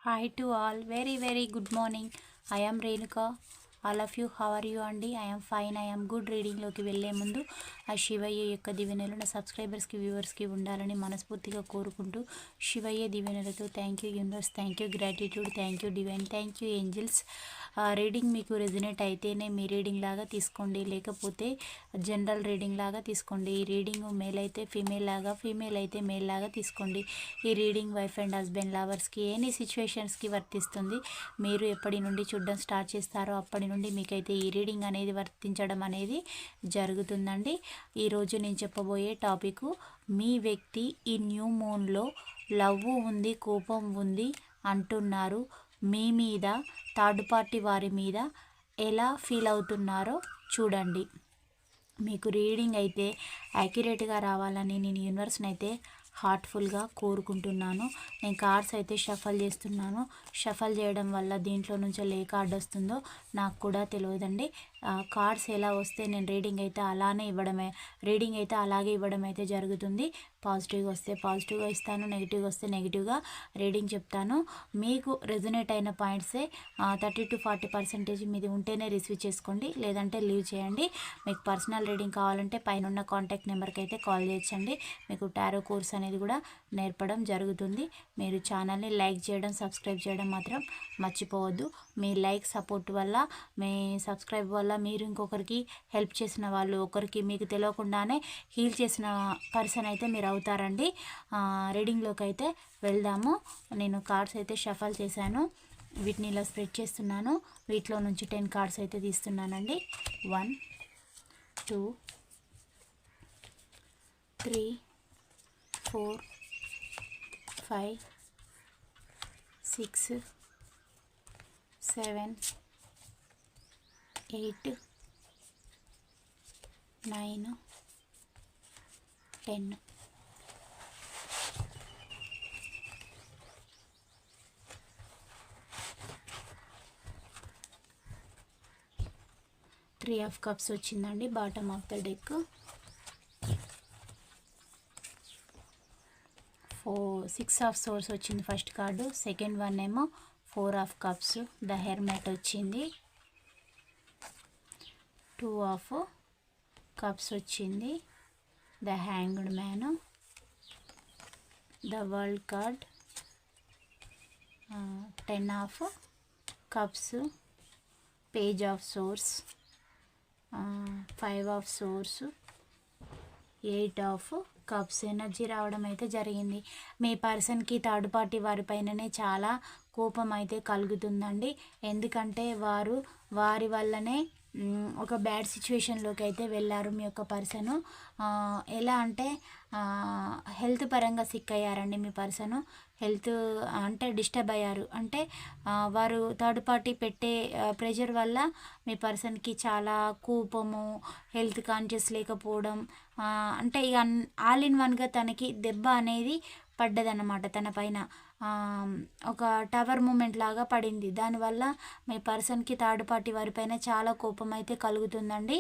Hi to all. Very good morning. I am Renuka. All of you, how are you అండి? I am fine. I am good. రీడింగ్లోకి వెళ్ళే ముందు ఆ శివయ్య యొక్క దీవెనలు నా సబ్స్క్రైబర్స్కి వ్యూవర్స్కి ఉండాలని మనస్ఫూర్తిగా కోరుకుంటూ శివయ్య దీవెనలతో thank you universe, thank you gratitude, thank you divine, thank you angels. Reading మీకు రెజినేట్ అయితేనే మీ రీడింగ్ లాగా తీసుకోండి, లేకపోతే జనరల్ రీడింగ్ లాగా తీసుకోండి. ఈ రీడింగ్ మేల్ అయితే ఫీమేల్ లాగా, ఫీమేల్ అయితే మేల్ లాగా తీసుకోండి. ఈ రీడింగ్ వైఫ్ అండ్ హస్బెండ్ లవర్స్కి ఎనీ సిచ్యువేషన్స్కి వర్తిస్తుంది. మీరు ఎప్పటి నుండి చూడడం స్టార్ట్ చేస్తారో అప్పటి నుండి మీకైతే ఈ రీడింగ్ అనేది వర్తించడం అనేది జరుగుతుందండి. ఈరోజు నేను చెప్పబోయే టాపిక్, మీ వ్యక్తి ఈ న్యూ మూన్లో లవ్ ఉంది, కోపం ఉంది అంటున్నారు. మీ మీద, థర్డ్ పార్టీ వారి మీద ఎలా ఫీల్ అవుతున్నారో చూడండి. మీకు రీడింగ్ అయితే యాక్యురేట్గా రావాలని నేను యూనివర్స్ని అయితే హార్ట్ఫుల్గా కోరుకుంటున్నాను. నేను కార్డ్స్ అయితే షఫల్ చేస్తున్నాను. షఫల్ చేయడం వల్ల దీంట్లో నుంచి ఏ కార్డ్ వస్తుందో నాకు కూడా తెలియదండి. కార్డ్స్ ఎలా వస్తే నేను రీడింగ్ అయితే అలాగే ఇవ్వడం అయితే జరుగుతుంది. పాజిటివ్గా వస్తే పాజిటివ్గా ఇస్తాను, నెగిటివ్గా వస్తే నెగిటివ్గా రీడింగ్ చెప్తాను. మీకు రెజొనేట్ అయిన పాయింట్సే 30-40% మీది ఉంటేనే రిసీవ్ చేసుకోండి, లేదంటే లీవ్ చేయండి. మీకు పర్సనల్ రీడింగ్ కావాలంటే పైన ఉన్న కాంటాక్ట్ నెంబర్కి అయితే కాల్ చేయొచ్చండి. మీకు టారో కోర్స్ అనేది కూడా నేర్పడం జరుగుతుంది. మీరు ఛానల్ని లైక్ చేయడం, సబ్స్క్రైబ్ చేయడం మాత్రం మర్చిపోవద్దు. మీ లైక్ సపోర్ట్ వల్ల, మీ సబ్స్క్రైబ్ వల్ల మీరు ఇంకొకరికి హెల్ప్ చేసిన వాళ్ళు, ఒకరికి మీకు తెలియకుండానే హీల్ చేసిన పర్సన్ అయితే మీరు అవుతారండి. రీడింగ్లోకి అయితే వెళ్దాము. నేను కార్డ్స్ అయితే షఫల్ చేశాను, వీటిని ఇలా స్ప్రెడ్ చేస్తున్నాను. వీటిలో నుంచి 10 కార్డ్స్ అయితే తీస్తున్నానండి. 1 2 3 4 5 6 7 8 9 10. త్రీ ఆఫ్ కప్స్ వచ్చిందండి bottom of the deck. 6 of swords వచ్చింది ఫస్ట్ కార్డు. సెకండ్ వన్ ఏమో 4 ఆఫ్ కప్స్, ద హెర్మెట్ వచ్చింది. 2 ఆఫ్ కప్స్ వచ్చింది, the hanged man, the world card, 10 of cups, page of swords, 5 of swords, 8 of cups. Energy రావడం అయితే జరిగింది. మీ పర్సన్కి third party వారిపైననే చాలా కోపం అయితే కలుగుతుందండి. ఎందుకంటే వారి వల్లనే ఒక బ్యాడ్ సిచ్యువేషన్లోకి అయితే వెళ్ళారు మీ యొక్క పర్సను. ఎలా అంటే హెల్త్ పరంగా సిక్ అయ్యారండి మీ పర్సను. హెల్త్ అంటే డిస్టర్బ్ అయ్యారు. అంటే వారు థర్డ్ పార్టీ పెట్టే ప్రెషర్ వల్ల మీ పర్సన్కి చాలా కోపము, హెల్త్ కాన్షియస్ లేకపోవడం, అంటే ఇక ఆల్ ఇన్ వన్గా తనకి దెబ్బ అనేది పడ్డదన్నమాట తన పైన. ఒక టవర్ మూమెంట్ లాగా పడింది. దానివల్ల మీ పర్సన్కి థర్డ్ పార్టీ వారిపైన చాలా కోపం అయితే కలుగుతుందండి.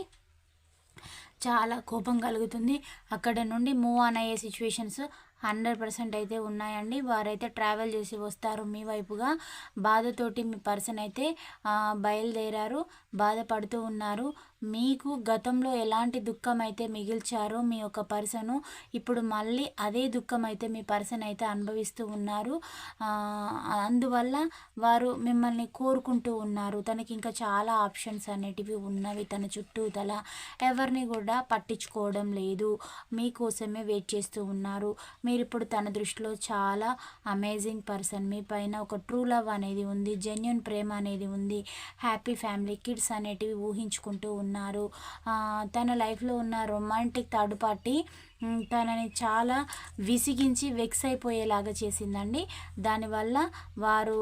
చాలా కోపం కలుగుతుంది. అక్కడ నుండి మూవ్ ఆన్ అయ్యే సిచ్యువేషన్స్ 100% అయితే ఉన్నాయండి. వారైతే ట్రావెల్ చేసి వస్తారు మీ వైపుగా. బాధతోటి మీ పర్సన్ అయితే బయలుదేరారు, బాధపడుతూ ఉన్నారు. మీకు గతంలో ఎలాంటి దుఃఖం అయితే మిగిల్చారో మీ యొక్క పర్సను, ఇప్పుడు మళ్ళీ అదే దుఃఖం అయితే మీ పర్సన్ అయితే అనుభవిస్తూ ఉన్నారు. అందువల్ల వారు మిమ్మల్ని కోరుకుంటూ ఉన్నారు. తనకి ఇంకా చాలా ఆప్షన్స్ అనేటివి ఉన్నవి. తన చుట్టూతల ఎవరిని కూడా పట్టించుకోవడం లేదు. మీకోసమే వెయిట్ చేస్తూ ఉన్నారు. మీరు ఇప్పుడు తన దృష్టిలో చాలా అమేజింగ్ పర్సన్. మీ పైన ఒక ట్రూ లవ్ అనేది ఉంది, జెన్యూన్ ప్రేమ అనేది ఉంది, హ్యాపీ ఫ్యామిలీ, కిడ్స్ అనేటివి ఊహించుకుంటూ ఉన్నారు. తన లైఫ్లో ఉన్న రొమాంటిక్ థర్డ్ పార్టీ తనని చాలా విసిగించి వెక్స్ అయిపోయేలాగా చేసిందండి. దానివల్ల వారు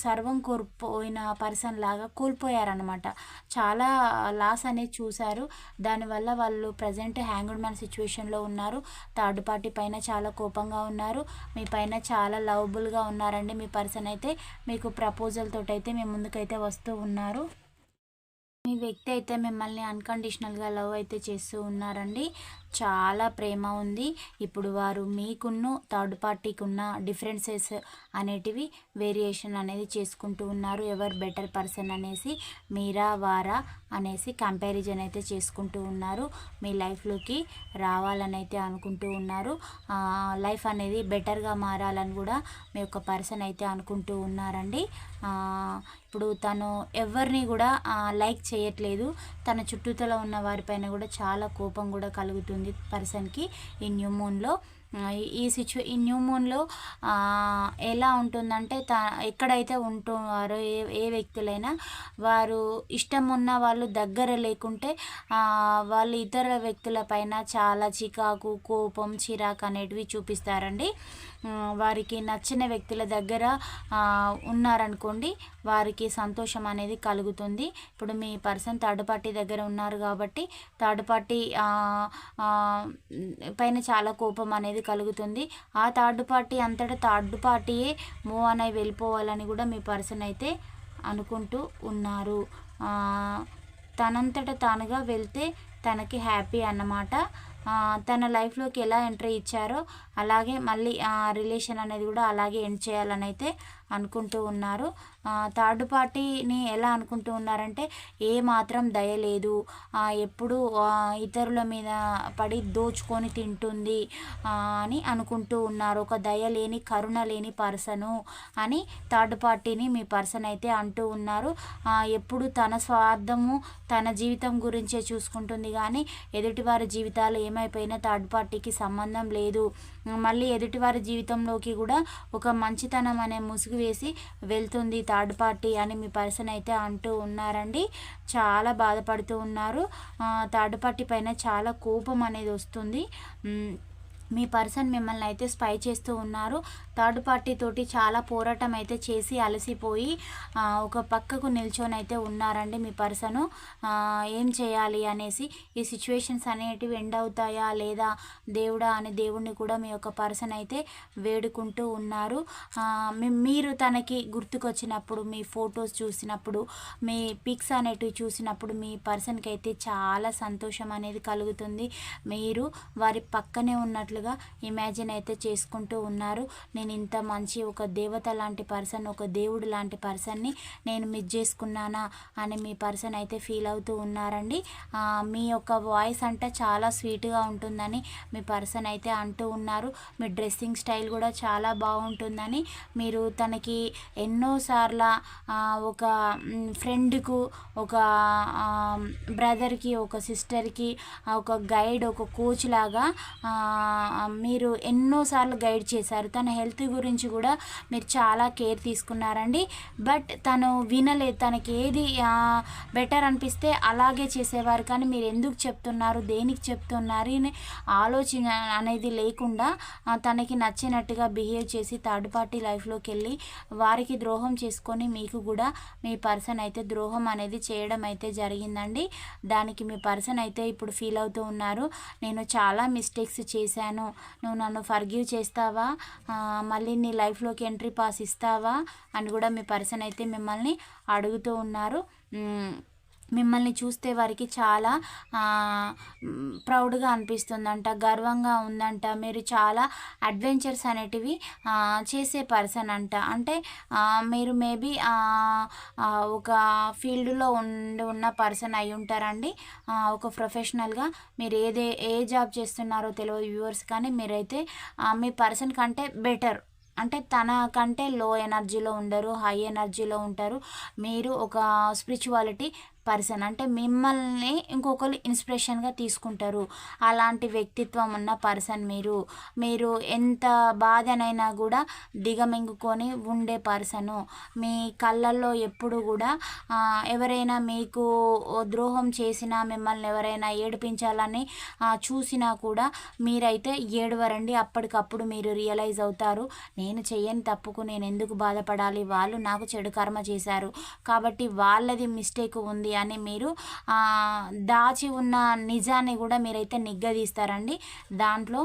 సర్వం కోల్పోయిన పర్సన్ లాగా కోల్పోయారనమాట. చాలా లాస్ అనేది చూశారు. దానివల్ల వాళ్ళు ప్రజెంట్ హ్యాంగ్డ్ మ్యాన్ సిచ్యువేషన్లో ఉన్నారు. థర్డ్ పార్టీ పైన చాలా కోపంగా ఉన్నారు. మీ పైన చాలా లవబుల్గా ఉన్నారండి. మీ పర్సన్ అయితే మీకు ప్రపోజల్ తోటైతే మీ ముందుకైతే వస్తూ ఉన్నారు. మీ వ్యక్తి అయితే మిమ్మల్ని అన్కండిషనల్గా లవ్ అయితే చేస్తూ ఉన్నారండి. చాలా ప్రేమ ఉంది. ఇప్పుడు వారు మీకున్న థర్డ్ పార్టీకి ఉన్న డిఫరెన్సెస్ అనేటివి వేరియేషన్ అనేది చేసుకుంటూ ఉన్నారు. ఎవరు బెటర్ పర్సన్ అనేసి, మీరా వారా అనేసి కంపారిజన్ అయితే చేసుకుంటూ ఉన్నారు. మీ లైఫ్లోకి రావాలని అయితే అనుకుంటూ ఉన్నారు. లైఫ్ అనేది బెటర్గా మారాలని కూడా మీ యొక్క పర్సన్ అయితే అనుకుంటూ ఉన్నారండి. ఇప్పుడు తను ఎవరిని కూడా లైక్ చేయట్లేదు. తన చుట్టూతల ఉన్న వారిపైన కూడా చాలా కోపం కూడా కలుగుతుంది పర్సన్కి ఈ న్యూ మూన్లో. ఈ న్యూ మూన్లో ఎలా ఉంటుందంటే ఎక్కడైతే ఉంటున్నారో ఏ వ్యక్తులైనా వారు ఇష్టం ఉన్న వాళ్ళు దగ్గర లేకుంటే వాళ్ళు ఇతర వ్యక్తుల పైన చాలా చికాకు, కోపం, చిరాకు అనేటివి చూపిస్తారండి. వారికి నచ్చిన వ్యక్తుల దగ్గర ఉన్నారనుకోండి, వారికి సంతోషం అనేది కలుగుతుంది. ఇప్పుడు మీ పర్సన్ థర్డ్ పార్టీ దగ్గర ఉన్నారు కాబట్టి థర్డ్ పార్టీ పైన చాలా కోపం అనేది కలుగుతుంది. ఆ థర్డ్ పార్టీ అంతటా థర్డ్ పార్టీయే మూవ్ అని వెళ్ళిపోవాలని కూడా మీ పర్సన్ అయితే అనుకుంటూ ఉన్నారు. తనంతట తానుగా వెళ్తే తనకి హ్యాపీ అన్నమాట. తన లైఫ్లోకి ఎలా ఎంట్రీ ఇచ్చారో అలాగే మళ్ళీ రిలేషన్ అనేది కూడా అలాగే ఎండ్ చేయాలని అయితే అనుకుంటూ ఉన్నారు. థర్డ్ పార్టీని ఎలా అనుకుంటూ ఉన్నారంటే ఏ మాత్రం దయ లేదు, ఎప్పుడు ఇతరుల మీద పడి దోచుకొని తింటుంది అని అనుకుంటూ ఉన్నారు. ఒక దయ లేని, కరుణ లేని పర్సను అని థర్డ్ పార్టీని మీ పర్సన్ అయితే అంటూ ఉన్నారు. ఎప్పుడు తన స్వార్థము, తన జీవితం గురించే చూసుకుంటుంది కానీ ఎదుటివారి జీవితాలు ఏమైపోయినా థర్డ్ పార్టీకి సంబంధం లేదు. మళ్ళీ ఎదుటివారి జీవితంలోకి కూడా ఒక మంచితనం అనే ముసుగు వేసి వెళ్తుంది థర్డ్ పార్టీ అని మీ పర్సన్ అయితే అంటూ ఉన్నారండి. చాలా బాధపడుతూ ఉన్నారు. థర్డ్ పార్టీ పైన చాలా కోపం అనేది వస్తుంది. మీ పర్సన్ మిమ్మల్ని అయితే స్పై చేస్తూ ఉన్నారు. థర్డ్ పార్టీ తోటి చాలా పోరాటం అయితే చేసి అలసిపోయి ఒక పక్కకు నిల్చొని అయితే ఉన్నారండి మీ పర్సను. ఏం చేయాలి అనేసి, ఈ సిచ్యువేషన్స్ అనేటివి ఎండ్ అవుతాయా లేదా దేవుడా అని దేవుణ్ణి కూడా మీ యొక్క పర్సన్ అయితే వేడుకుంటూ ఉన్నారు. మీరు తనకి గుర్తుకొచ్చినప్పుడు, మీ ఫొటోస్ చూసినప్పుడు, మీ పిక్స్ అనేటివి చూసినప్పుడు మీ పర్సన్కి అయితే చాలా సంతోషం అనేది కలుగుతుంది. మీరు వారి పక్కనే ఉన్నట్లుగా ఇమాజిన్ అయితే చేసుకుంటూ ఉన్నారు. నేను ఇంత మంచి ఒక దేవత లాంటి పర్సన్, ఒక దేవుడు లాంటి పర్సన్ని నేను మిస్ చేసుకున్నానా అని మీ పర్సన్ అయితే ఫీల్ అవుతూ ఉన్నారండి. మీ యొక్క వాయిస్ అంటే చాలా స్వీట్గా ఉంటుందని మీ పర్సన్ అయితే అంటూ ఉన్నారు. మీ డ్రెస్సింగ్ స్టైల్ కూడా చాలా బాగుంటుందని, మీరు తనకి ఎన్నోసార్లు ఒక ఫ్రెండ్కు, ఒక బ్రదర్కి, ఒక సిస్టర్కి, ఒక గైడ్, ఒక కోచ్ లాగా మీరు ఎన్నోసార్లు గైడ్ చేశారు. తన హెల్త్ గురించి కూడా మీరు చాలా కేర్ తీసుకున్నారండి. బట్ తను వినలేదు. తనకి ఏది బెటర్ అనిపిస్తే అలాగే చేసేవారు. కానీ మీరు ఎందుకు చెప్తున్నారు, దేనికి చెప్తున్నారు అని ఆలోచన అనేది లేకుండా తనకి నచ్చినట్టుగా బిహేవ్ చేసి థర్డ్ పార్టీ లైఫ్లోకి వెళ్ళి వారికి ద్రోహం చేసుకొని మీకు కూడా మీ పర్సన్ అయితే ద్రోహం అనేది చేయడం అయితే జరిగిందండి. దానికి మీ పర్సన్ అయితే ఇప్పుడు ఫీల్ అవుతూ ఉన్నారు. నేను చాలా మిస్టేక్స్ చేశాను, నువ్వు నన్ను ఫర్గివ్ చేస్తావా, మళ్ళీ నీ లైఫ్లోకి ఎంట్రీ పాస్ ఇస్తావా అని కూడా మీ పర్సన్ అయితే మిమ్మల్ని అడుగుతూ ఉన్నారు. మిమ్మల్ని చూస్తే వారికి చాలా ప్రౌడ్గా అనిపిస్తుందంట, గర్వంగా ఉందంట. మీరు చాలా అడ్వెంచర్స్ అనేటివి చేసే పర్సన్ అంట. అంటే మీరు మేబీ ఒక ఫీల్డ్లో ఉన్న పర్సన్ అయి ఉంటారండి. ఒక ప్రొఫెషనల్గా మీరు ఏ జాబ్ చేస్తున్నారో తెలియదు వ్యూవర్స్, కానీ మీరైతే మీ పర్సన్ కంటే బెటర్, అంటే తన కంటే లో ఎనర్జీలో ఉండరు, హై ఎనర్జీలో ఉంటారు. మీరు ఒక స్పిరిచువాలిటీ పర్సన్, అంటే మిమ్మల్ని ఇంకొకరు ఇన్స్పిరేషన్గా తీసుకుంటారు. అలాంటి వ్యక్తిత్వం ఉన్న పర్సన్ మీరు ఎంత బాధనైనా కూడా దిగమింగుకొని ఉండే పర్సను. మీ కళ్ళల్లో ఎప్పుడు కూడా ఎవరైనా మీకు ద్రోహం చేసినా, మిమ్మల్ని ఎవరైనా ఏడిపించాలని చూసినా కూడా మీరైతే ఏడవరండి. అప్పటికప్పుడు మీరు రియలైజ్ అవుతారు, నేను చెయ్యని తప్పుకు నేను ఎందుకు బాధపడాలి, వాళ్ళు నాకు చెడు కర్మ చేశారు కాబట్టి వాళ్ళది మిస్టేక్ ఉంది అని మీరు దాచి ఉన్న నిజాన్ని కూడా మీరైతే నిగ్గదీస్తారండి. దాంట్లో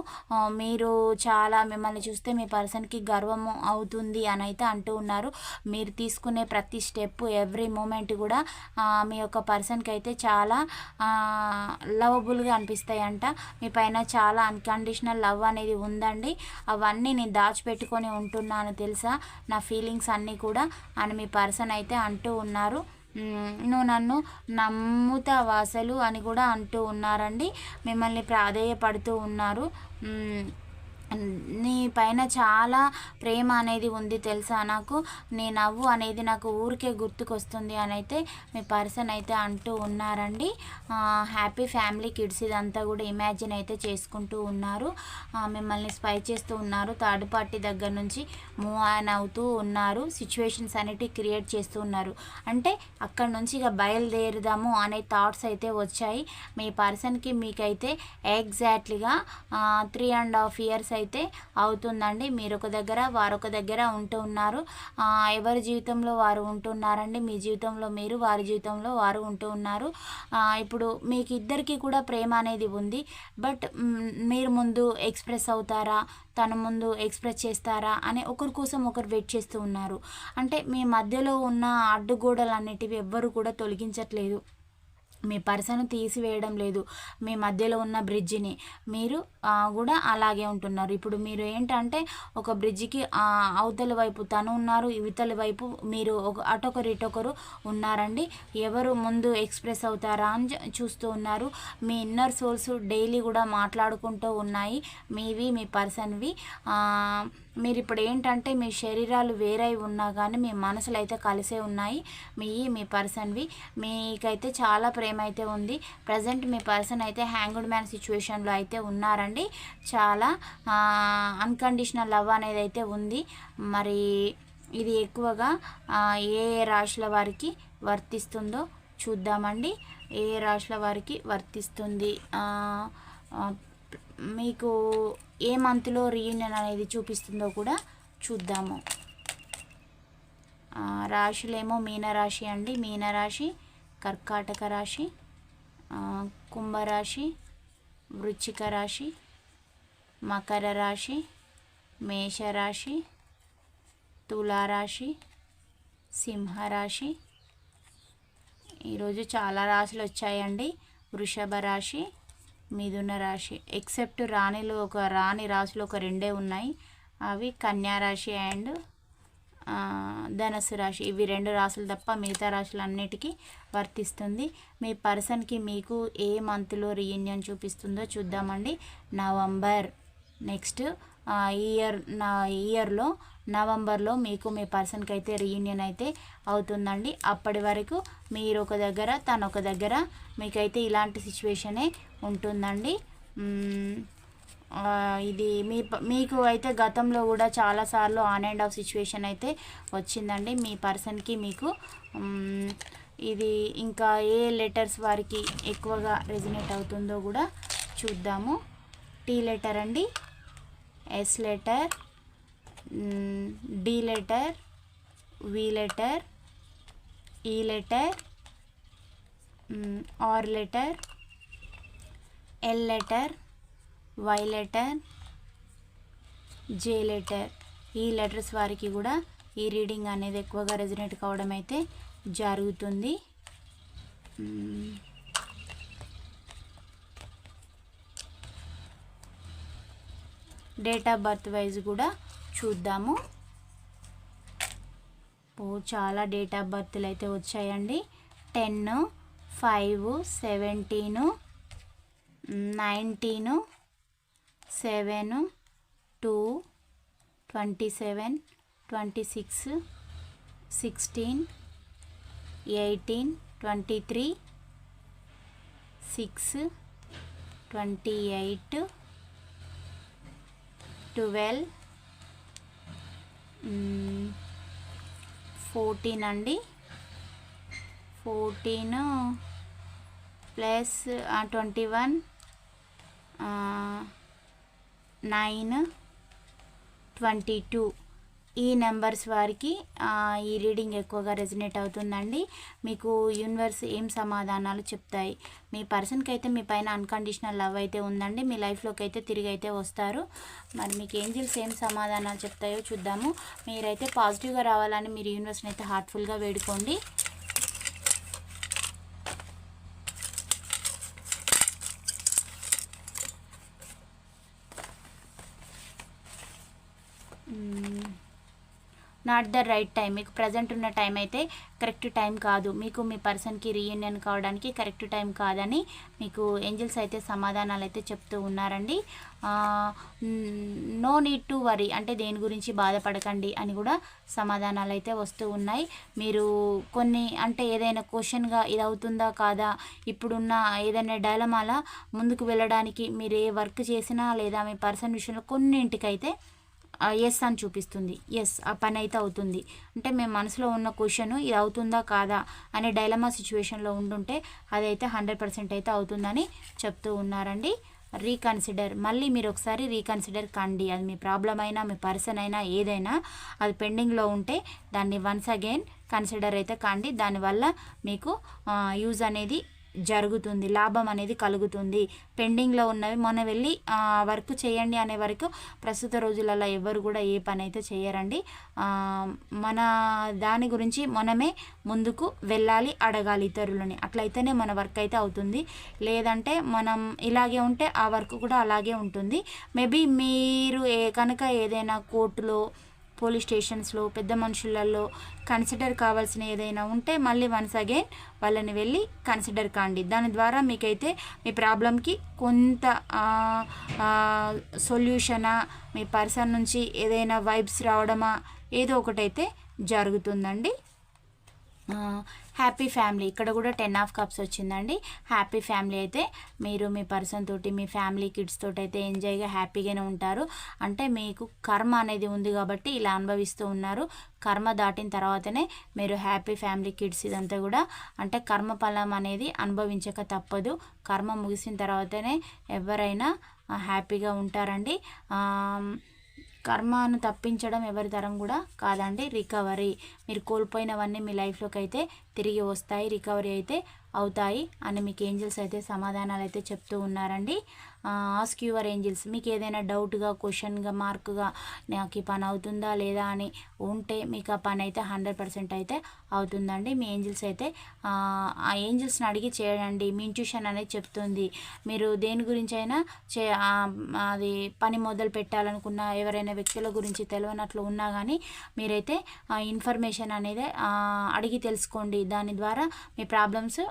మీరు చాలా మిమ్మల్ని చూస్తే మీ పర్సన్కి గర్వము అవుతుంది అని అయితే అంటూ ఉన్నారు. మీరు తీసుకునే ప్రతి స్టెప్ ఎవ్రీ మూమెంట్ కూడా మీ యొక్క పర్సన్కి అయితే చాలా లవబుల్గా అనిపిస్తాయంట. మీ పైన చాలా అన్కండిషనల్ లవ్ అనేది ఉందండి. అవన్నీ నేను దాచిపెట్టుకొని ఉంటున్నాను తెలుసా, నా ఫీలింగ్స్ అన్నీ కూడా అని మీ పర్సన్ అయితే అంటూ ఉన్నారు. నువ్వు నన్ను నమ్ముతావా అసలు అని కూడా అంటూ ఉన్నారండి. మిమ్మల్ని ప్రాధేయపడుతూ ఉన్నారు. నీ పైన చాలా ప్రేమ అనేది ఉంది తెలుసా నాకు, నీ నవ్వు అనేది నాకు ఊరికే గుర్తుకొస్తుంది అని అయితే మీ పర్సన్ అయితే అంటూ ఉన్నారండి. హ్యాపీ ఫ్యామిలీ కిడ్స్ ఇదంతా కూడా ఇమాజిన్ అయితే చేసుకుంటూ ఉన్నారు. మిమ్మల్ని స్పై చేస్తూ ఉన్నారు. థర్డ్ పార్టీ దగ్గర నుంచి మూవ్ ఆన్ అవుతూ ఉన్నారు. సిచ్యువేషన్స్ అనేటివి క్రియేట్ చేస్తూ ఉన్నారు. అంటే అక్కడ నుంచి ఇక బయలుదేరుదాము అనే థాట్స్ అయితే వచ్చాయి మీ పర్సన్కి. మీకైతే ఎగ్జాక్ట్లీగా 3.5 years అయితే అవుతుందండి. మీరు ఒక దగ్గర వారొక దగ్గర ఉంటూ ఉన్నారు. ఎవరి జీవితంలో వారు ఉంటున్నారండి. మీ జీవితంలో మీరు, వారి జీవితంలో వారు ఉంటూ ఉన్నారు. ఇప్పుడు మీకు ఇద్దరికి కూడా ప్రేమ అనేది ఉంది. బట్ మీరు ముందు ఎక్స్ప్రెస్ అవుతారా, తన ముందు ఎక్స్ప్రెస్ చేస్తారా అని ఒకరి కోసం ఒకరు వెయిట్ చేస్తూ ఉన్నారు. అంటే మీ మధ్యలో ఉన్న అడ్డుగోడలు అన్నిటివి ఎవ్వరు కూడా తొలగించట్లేదు. మీ పర్సన్ తీసివేయడం లేదు. మీ మధ్యలో ఉన్న బ్రిడ్జిని మీరు కూడా అలాగే ఉంటున్నారు. ఇప్పుడు మీరు ఏంటంటే ఒక బ్రిడ్జికి అవతల వైపు తను ఉన్నారు, ఇవతల వైపు మీరు అటొకరు ఇటొకరు ఉన్నారండి. ఎవరు ముందు ఎక్స్ప్రెస్ అవుతారా అని చూస్తూ ఉన్నారు. మీ ఇన్నర్ సోల్స్ డైలీ కూడా మాట్లాడుకుంటూ ఉన్నాయి, మీవి మీ పర్సన్వి. మీరు ఇప్పుడు ఏంటంటే మీ శరీరాలు వేరై ఉన్నా కానీ మీ మనసులు అయితే కలిసే ఉన్నాయి. మీ పర్సన్వి. మీకైతే చాలా ప్రేమ అయితే ఉంది. ప్రజెంట్ మీ పర్సన్ అయితే హ్యాంగ్డ్ మ్యాన్ సిచ్యువేషన్లో అయితే ఉన్నారండి. చాలా అన్కండిషనల్ లవ్ అనేది అయితే ఉంది. మరి ఇది ఎక్కువగా ఏ రాశుల వారికి వర్తిస్తుందో చూద్దామండి. ఏ రాశుల వారికి వర్తిస్తుంది, మీకు ఏ మంత్లో రీయూనియన్ అనేది చూపిస్తుందో కూడా చూద్దాము. రాశులేమో మీనరాశి అండి, మీనరాశి, కర్కాటక రాశి, కుంభరాశి, వృశ్చిక రాశి, మకర రాశి, మేషరాశి, తులారాశి, సింహరాశి. ఈరోజు చాలా రాశులు వచ్చాయండి. వృషభ రాశి, మిథున రాశి. ఎక్సెప్ట్ రాణి రాశులు ఒక 2 ఉన్నాయి. అవి కన్యా రాశి అండ్ ధనస్సు రాశి. ఇవి 2 రాశులు తప్ప మిగతా రాశులన్నిటికీ వర్తిస్తుంది. మీ పర్సన్కి మీకు ఏ మంత్లో రీయూనియన్ చూపిస్తుందో చూద్దామండి. నవంబర్, నెక్స్ట్ ఇయర్లో నవంబర్లో మీకు మీ పర్సన్కి అయితే రీయూనియన్ అయితే అవుతుందండి. అప్పటి వరకు మీరు ఒక దగ్గర, తను ఒక దగ్గర, మీకైతే ఇలాంటి సిచ్యువేషనే ఉంటుందండి. ఇది మీకు అయితే గతంలో కూడా చాలాసార్లు ఆన్ అండ్ ఆఫ్ సిచ్యువేషన్ అయితే వచ్చిందండి మీ పర్సన్కి మీకు. ఇది ఇంకా ఏ లెటర్స్ వారికి ఎక్కువగా రెజినేట్ అవుతుందో కూడా చూద్దాము. టీ లెటర్ అండి, S letter, D letter, V letter, E letter, R letter, L letter, Y letter, J letter. ఈ లెటర్స్ వారికి కూడా ఈ రీడింగ్ అనేది ఎక్కువగా రెజినేట్ కావడం అయితే జరుగుతుంది. డేట్ ఆఫ్ బర్త్ వైజ్ కూడా చూద్దాము. చాలా డేట్ ఆఫ్ బర్త్లు అయితే వచ్చాయండి. 10, 5, 17, 19, 7, 2, 27, 26, 16, 18, 23, 6, 28, 12, 14 అండి. 14 ప్లస్ 21, 9, 22. ఈ నెంబర్స్ వారికి ఈ రీడింగ్ ఎక్కువగా రెజినేట్ అవుతుందండి. మీకు యూనివర్స్ ఏం సమాధానాలు చెప్తాయి? మీ పర్సన్కి అయితే మీ పైన అన్కండిషనల్ లవ్ అయితే ఉందండి. మీ లైఫ్లోకి అయితే తిరిగి అయితే వస్తారు. మరి మీకు ఏంజిల్స్ ఏం సమాధానాలు చెప్తాయో చూద్దాము. మీరైతే పాజిటివ్గా రావాలని మీరు యూనివర్స్ని అయితే హార్ట్ఫుల్గా వేడుకోండి. Not the right time. మీకు ప్రజెంట్ ఉన్న టైం అయితే కరెక్ట్ టైం కాదు. మీకు మీ పర్సన్కి రీయూనియన్ కావడానికి కరెక్ట్ టైం కాదని మీకు ఏంజిల్స్ అయితే సమాధానాలు అయితే చెప్తూ ఉన్నారండి. నో నీడ్ టు వరీ, అంటే దేని గురించి బాధపడకండి అని కూడా సమాధానాలు అయితే వస్తూ ఉన్నాయి. మీరు కొన్ని అంటే ఏదైనా క్వశ్చన్గా ఇది అవుతుందా కాదా, ఇప్పుడున్న ఏదైనా డైలమాలా ముందుకు వెళ్ళడానికి మీరు ఏ వర్క్ చేసినా లేదా మీ పర్సన్ విషయంలో కొన్నింటికైతే ఎస్ అని చూపిస్తుంది. ఎస్, ఆ పని అయితే అవుతుంది. అంటే మేము మనసులో ఉన్న క్వశ్చన్ ఇది అవుతుందా కాదా అనే డైలమా సిచ్యువేషన్లో ఉండుంటే అదైతే 100% అయితే అవుతుందని చెప్తూ ఉన్నారండి. రీకన్సిడర్, మళ్ళీ మీరు ఒకసారి రీకన్సిడర్ కండి. అది మీ ప్రాబ్లం అయినా మీ పర్సన్ అయినా ఏదైనా అది పెండింగ్లో ఉంటే దాన్ని వన్స్ అగైన్ కన్సిడర్ అయితే కండి. దానివల్ల మీకు యూజ్ అనేది జరుగుతుంది, లాభం అనేది కలుగుతుంది. పెండింగ్లో ఉన్నవి మొన్న వెళ్ళి వర్క్ చేయండి అనే వరకు ప్రస్తుత రోజులలో ఎవరు కూడా ఏ పని అయితే చేయరండి. మన దాని గురించి మనమే ముందుకు వెళ్ళాలి, అడగాలి ఇతరులని. అట్లయితేనే మన వర్క్ అయితే అవుతుంది. లేదంటే మనం ఇలాగే ఉంటే ఆ వర్క్ కూడా అలాగే ఉంటుంది. మేబీ మీరు కనుక ఏదైనా కోర్టులో, పోలీస్ స్టేషన్స్లో, పెద్ద మనుషులలో కన్సిడర్ కావాల్సిన ఏదైనా ఉంటే మళ్ళీ వన్స్ అగైన్ వాళ్ళని వెళ్ళి కన్సిడర్ కాండి. దాని ద్వారా మీకైతే మీ ప్రాబ్లంకి కొంత సొల్యూషనా, మీ పర్సన్ నుంచి ఏదైనా వైబ్స్ రావడమా, ఏదో ఒకటైతే జరుగుతుందండి. హ్యాపీ ఫ్యామిలీ, ఇక్కడ కూడా 10 ఆఫ్ కప్స్ వచ్చిందండి. హ్యాపీ ఫ్యామిలీ అయితే మీరు మీ పర్సన్ తోటి, మీ ఫ్యామిలీ కిడ్స్ తోటి అయితే ఎంజాయ్గా హ్యాపీగానే ఉంటారు. అంటే మీకు కర్మ అనేది ఉంది కాబట్టి ఇలా అనుభవిస్తూ ఉన్నారు. కర్మ దాటిన తర్వాతనే మీరు హ్యాపీ ఫ్యామిలీ కిడ్స్ ఇదంతా కూడా అంటే కర్మ ఫలం అనేది అనుభవించక తప్పదు. కర్మ ముగిసిన తర్వాతనే ఎవరైనా హ్యాపీగా ఉంటారండి. కర్మను తప్పించడం ఎవరి తరం కూడా కాదండి. రికవరీ, మీరు కోల్పోయినవన్నీ మీ లైఫ్లోకి అయితే తిరిగి వస్తాయి, రికవరీ అయితే అవుతాయి అని మీకు ఏంజిల్స్ అయితే సమాధానాలు అయితే చెప్తూ ఉన్నారండి. ఆస్క్ యువర్ ఏంజిల్స్, మీకు ఏదైనా డౌట్గా, క్వశ్చన్గా, మార్కుగా నాకు ఈ పని అవుతుందా లేదా అని ఉంటే మీకు ఆ పని అయితే 100% అయితే అవుతుందండి. మీ ఏంజిల్స్ అయితే ఆ ఏంజిల్స్ని అడిగి చేయండి. మీ ఇంట్యూషన్ అనేది చెప్తుంది. మీరు దేని గురించి అయినా అది పని మొదలు పెట్టాలనుకున్న ఎవరైనా వ్యక్తుల గురించి తెలియనట్లు ఉన్నా కానీ మీరైతే ఇన్ఫర్మేషన్ అనేది అడిగి తెలుసుకోండి. దాని ద్వారా మీ ప్రాబ్లమ్స్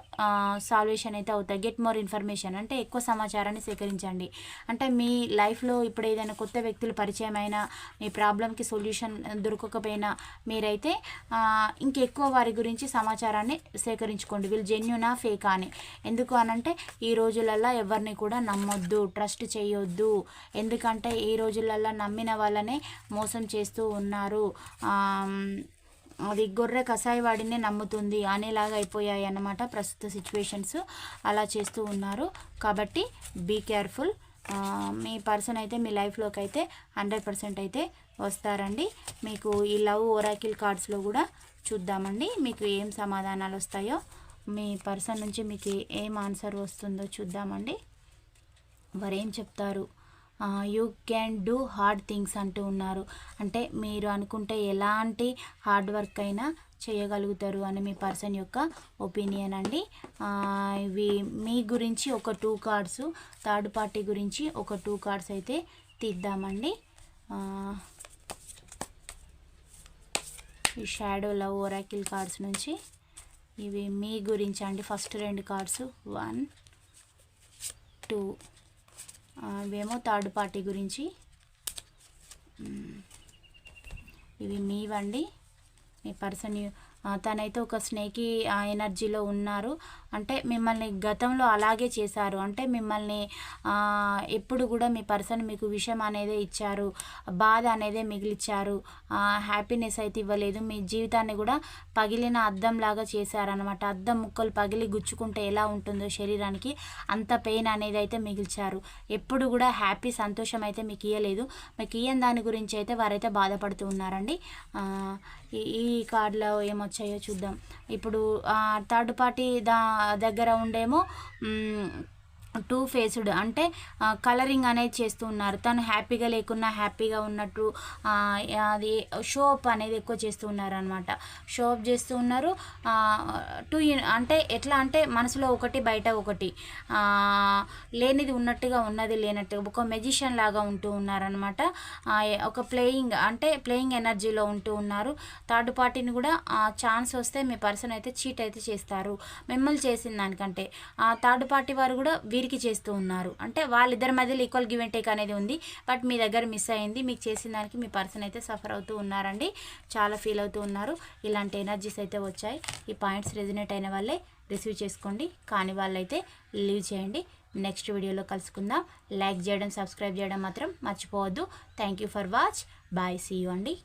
సాల్వేషన్ అయితే అవుతాయి. గెట్ మోర్ ఇన్ఫర్మేషన్ అంటే ఎక్కువ సమాచారాన్ని సేకరించండి. అంటే మీ లైఫ్లో ఇప్పుడు ఏదైనా కొత్త వ్యక్తులు పరిచయం అయినా, మీ ప్రాబ్లంకి సొల్యూషన్ దొరకకపోయినా మీరైతే ఇంకెక్కువ వారి గురించి సమాచారాన్ని సేకరించుకోండి. వీళ్ళు జెన్యూనా ఫేకా అని. ఎందుకు అనంటే ఈ రోజులల్లో ఎవరిని కూడా నమ్మొద్దు, ట్రస్ట్ చేయొద్దు. ఎందుకంటే ఈ రోజులల్లో నమ్మిన వాళ్ళనే మోసం చేస్తూ ఉన్నారు. అది గొర్రె కసాయి వాడినే నమ్ముతుంది అనేలాగా అయిపోయాయి అన్నమాట ప్రస్తుత సిచ్యువేషన్స్. అలా చేస్తూ ఉన్నారు కాబట్టి బీ కేర్ఫుల్. మీ పర్సన్ అయితే మీ లైఫ్లోకి అయితే 100% అయితే వస్తారండి. మీకు ఈ లవ్ ఓరాకిల్ కార్డ్స్లో కూడా చూద్దామండి మీకు ఏం సమాధానాలు వస్తాయో, మీ పర్సన్ నుంచి మీకు ఏం ఆన్సర్ వస్తుందో చూద్దామండి. వారేం చెప్తారు? You can do hard things అంటూ ఉన్నారు. అంటే మీరు అనుకుంటే ఎలాంటి హార్డ్ వర్క్ అయినా చేయగలుగుతారు అని మీ పర్సన్ యొక్క ఒపీనియన్ అండి. ఇవి మీ గురించి ఒక 2 కార్డ్స్, థర్డ్ పార్టీ గురించి ఒక 2 కార్డ్స్ అయితే తీద్దామండి. ఈ షాడో లవ్ ఒరాకిల్ కార్డ్స్ నుంచి ఇవి మీ గురించి అండి. ఫస్ట్ 2 కార్డ్స్ 1 2, ఇవేమో థర్డ్ పార్టీ గురించి. ఇవి మీవండి. మీ పర్సన్ తనైతే ఒక స్నేకి ఎనర్జీలో ఉన్నారు. అంటే మిమ్మల్ని గతంలో అలాగే చేశారు. అంటే మిమ్మల్ని ఎప్పుడు కూడా మీ పర్సన్ మీకు విషయం అనేది ఇచ్చారు, బాధ అనేది మిగిలిచ్చారు, హ్యాపీనెస్ అయితే ఇవ్వలేదు. మీ జీవితాన్ని కూడా పగిలిన అద్దంలాగా చేశారనమాట. అద్దం ముక్కలు పగిలి గుచ్చుకుంటే ఎలా ఉంటుందో శరీరానికి అంత పెయిన్ అనేది అయితే మిగిల్చారు. ఎప్పుడు కూడా హ్యాపీ సంతోషం అయితే మీకు ఇవ్వలేదు. మీకు ఇయ్యని దాని గురించి అయితే వారైతే బాధపడుతూ ఉన్నారండి. ఈ కార్డులో ఏమొచ్చాయో చూద్దాం. ఇప్పుడు థర్డ్ పార్టీ దగ్గర ఉండేమో టూ ఫేస్డ్, అంటే కలరింగ్ అనేది చేస్తూ ఉన్నారు. తను హ్యాపీగా లేకున్నా హ్యాపీగా ఉన్నట్టు అది షోప్ అనేది ఎక్కువ చేస్తూ ఉన్నారు అనమాట. షోప్ చేస్తూ ఉన్నారు. అంటే ఎట్లా అంటే మనసులో ఒకటి బయట ఒకటి, లేనిది ఉన్నట్టుగా ఉన్నది లేనట్టుగా ఒక మెజిషియన్ లాగా ఉంటూ ఉన్నారనమాట. ఒక ప్లేయింగ్ ఎనర్జీలో ఉంటూ ఉన్నారు. థర్డ్ పార్టీని కూడా ఛాన్స్ వస్తే మీ పర్సన్ అయితే చీట్ అయితే చేస్తారు మిమ్మల్ని చేసిన దానికంటే. థర్డ్ పార్టీ వారు కూడా వీరికి చేస్తూ ఉన్నారు. అంటే వాళ్ళిద్దరి మధ్యలో ఈక్వల్ గివ్ అండ్ టేక్ అనేది ఉంది. బట్ మీ దగ్గర మిస్ అయింది. మీకు చేసిన దానికి మీ పర్సన్ అయితే సఫర్ అవుతూ ఉన్నారండి. చాలా ఫీల్ అవుతూ ఉన్నారు. ఇలాంటి ఎనర్జీస్ అయితే వచ్చాయి. ఈ పాయింట్స్ రెజినేట్ అయిన వాళ్ళే రిసీవ్ చేసుకోండి, కానీ వాళ్ళైతే లీవ్ చేయండి. నెక్స్ట్ వీడియోలో కలుసుకుందాం. లైక్ చేయడం, సబ్స్క్రైబ్ చేయడం మాత్రం మర్చిపోవద్దు. Thank you for watch. Bye. See you అండి.